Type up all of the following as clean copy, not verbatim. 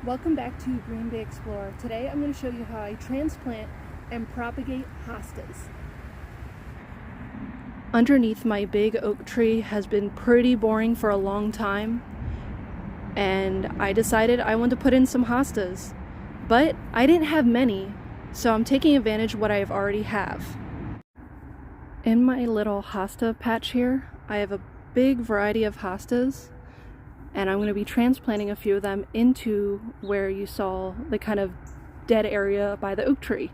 Welcome back to Green Bay Explorer. Today I'm going to show you how I transplant and propagate hostas. Underneath my big oak tree has been pretty boring for a long time, and I decided I wanted to put in some hostas, but I didn't have many, so I'm taking advantage of what I already have. In my little hosta patch here, I have a big variety of hostas, and I'm going to be transplanting a few of them into where you saw the kind of dead area by the oak tree.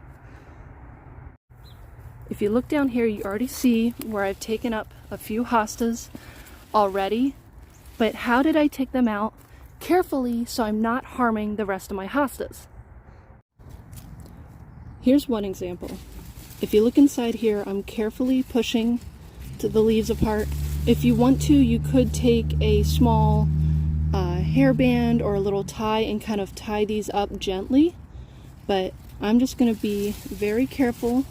If you look down here, you already see where I've taken up a few hostas already, but how did I take them out carefully so I'm not harming the rest of my hostas? Here's one example. If you look inside here, I'm carefully pushing the leaves apart. If you want to, you could take a small hairband or a little tie and kind of tie these up gently, but I'm just going to be very careful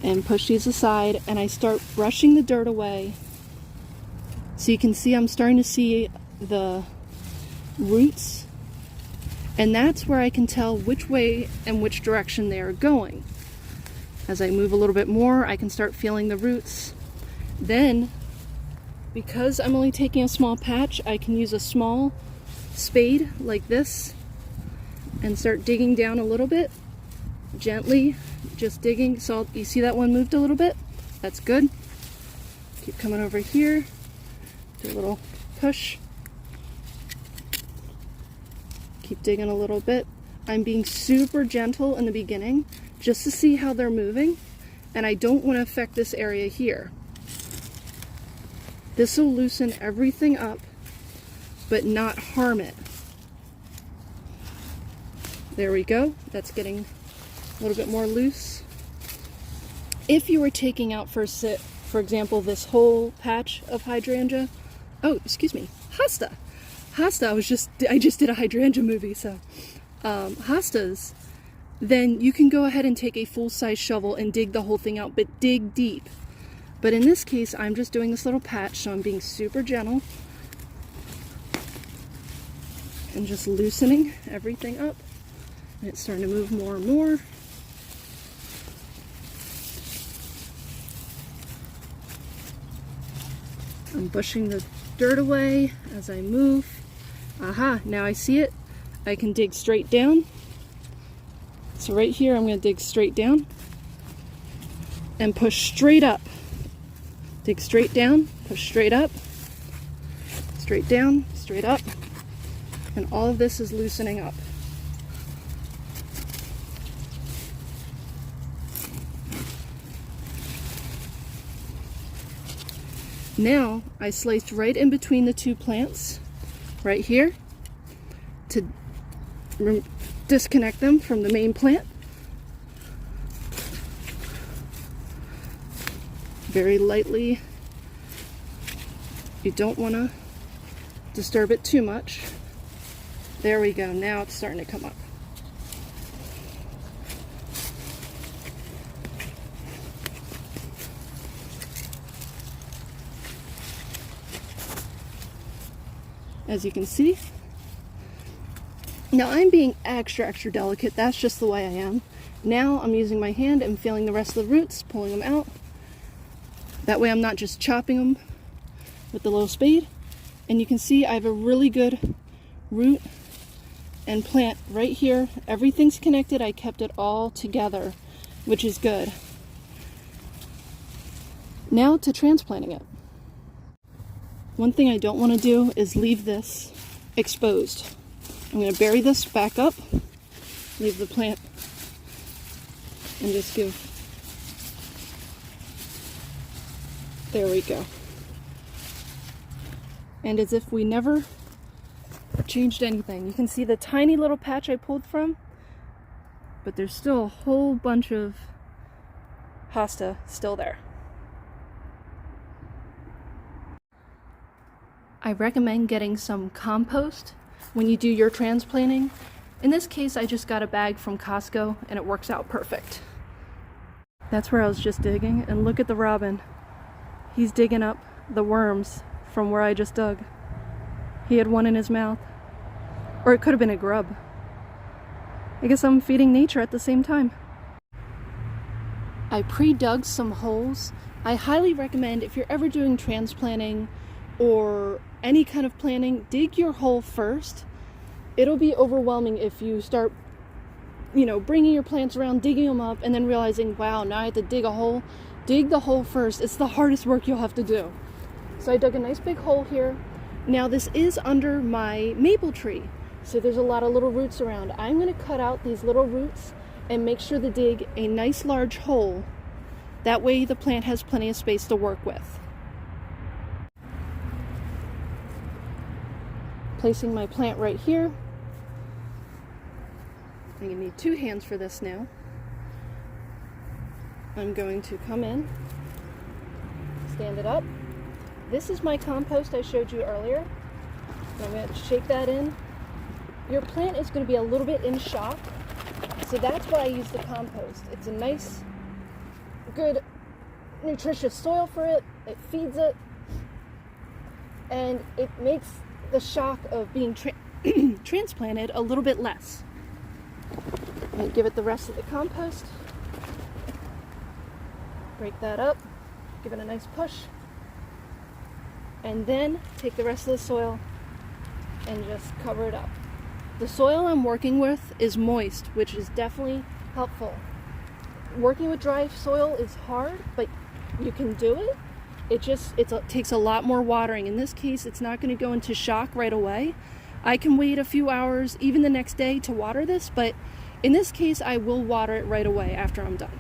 and push these aside, and I start brushing the dirt away. So you can see I'm starting to see the roots, and that's where I can tell which way and which direction they are going. As I move a little bit more, I can start feeling the roots. Then, because I'm only taking a small patch, I can use a small spade like this and start digging down a little bit, gently, just digging. So you see that one moved a little bit? That's good. Keep coming over here, do a little push. Keep digging a little bit. I'm being super gentle in the beginning just to see how they're moving, and I don't want to affect this area here. This will loosen everything up, but not harm it. There we go. That's getting a little bit more loose. If you were taking out for example, this whole patch of hydrangea, hosta. Hosta, I just did a hydrangea movie, so hostas, then you can go ahead and take a full-size shovel and dig the whole thing out, but dig deep. But in this case, I'm just doing this little patch, so I'm being super gentle and just loosening everything up. And it's starting to move more and more. I'm pushing the dirt away as I move. Aha, now I see it. I can dig straight down. So right here, I'm going to dig straight down and push straight up. Dig straight down, push straight up, straight down, straight up, and all of this is loosening up. Now I sliced right in between the two plants, right here, to disconnect them from the main plant. Very lightly. You don't want to disturb it too much. There we go. Now it's starting to come up. As you can see. Now I'm being extra delicate. That's just the way I am. Now I'm using my hand and feeling the rest of the roots, pulling them out. That way I'm not just chopping them with the little spade. And you can see I have a really good root and plant right here. Everything's connected. I kept it all together, which is good. Now to transplanting it. One thing I don't want to do is leave this exposed. I'm going to bury this back up, leave the plant, and just give. There we go. And as if we never changed anything. You can see the tiny little patch I pulled from, but there's still a whole bunch of hosta still there. I recommend getting some compost when you do your transplanting. In this case, I just got a bag from Costco and it works out perfect. That's where I was just digging, and look at the robin. He's digging up the worms from where I just dug. He had one in his mouth. Or it could have been a grub. I guess I'm feeding nature at the same time. I pre-dug some holes. I highly recommend, if you're ever doing transplanting or any kind of planting, dig your hole first. It'll be overwhelming if you start, bringing your plants around, digging them up, and then realizing, wow, now I have to dig a hole. Dig the hole first. It's the hardest work you'll have to do. So I dug a nice big hole here. Now this is under my maple tree, so there's a lot of little roots around. I'm going to cut out these little roots and make sure to dig a nice large hole. That way the plant has plenty of space to work with. Placing my plant right here. I'm going to need 2 hands for this now. I'm going to come in, stand it up. This is my compost I showed you earlier. I'm going to shake that in. Your plant is going to be a little bit in shock, so that's why I use the compost. It's a nice, good, nutritious soil for it. It feeds it, and it makes the shock of being transplanted a little bit less. And give it the rest of the compost. Break that up, give it a nice push, and then take the rest of the soil and just cover it up. The soil I'm working with is moist, which is definitely helpful. Working with dry soil is hard, but you can do it. It takes a lot more watering. In this case, it's not going to go into shock right away. I can wait a few hours, even the next day, to water this, but in this case, I will water it right away after I'm done.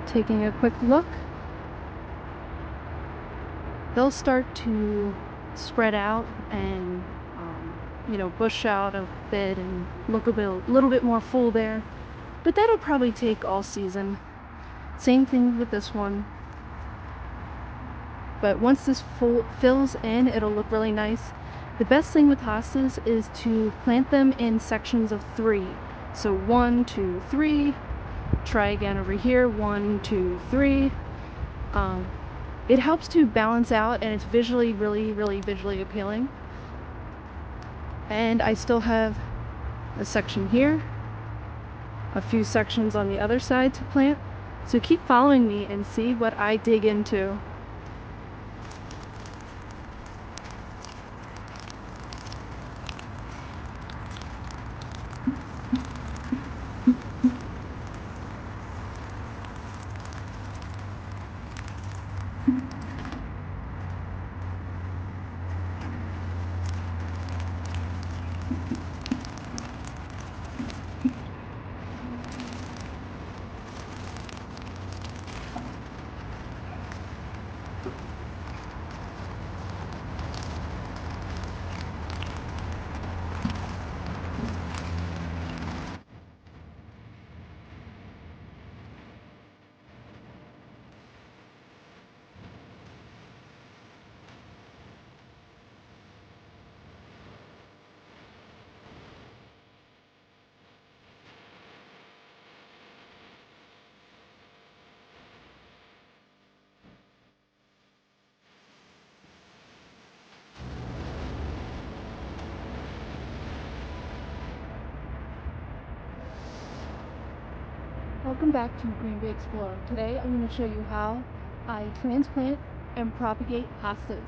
Taking a quick look, they'll start to spread out and bush out a bit and look a little bit more full there. But that'll probably take all season. Same thing with this one. But once this fills in, it'll look really nice. The best thing with hostas is to plant them in sections of 3. So 1, 2, 3. Try again over here. 1, 2, 3. It helps to balance out, and it's visually really visually appealing. And I still have a section here, a few sections on the other side to plant. So keep following me and see what I dig into. Welcome back to Green Bay Explorer. Today I'm going to show you how I transplant and propagate hostas.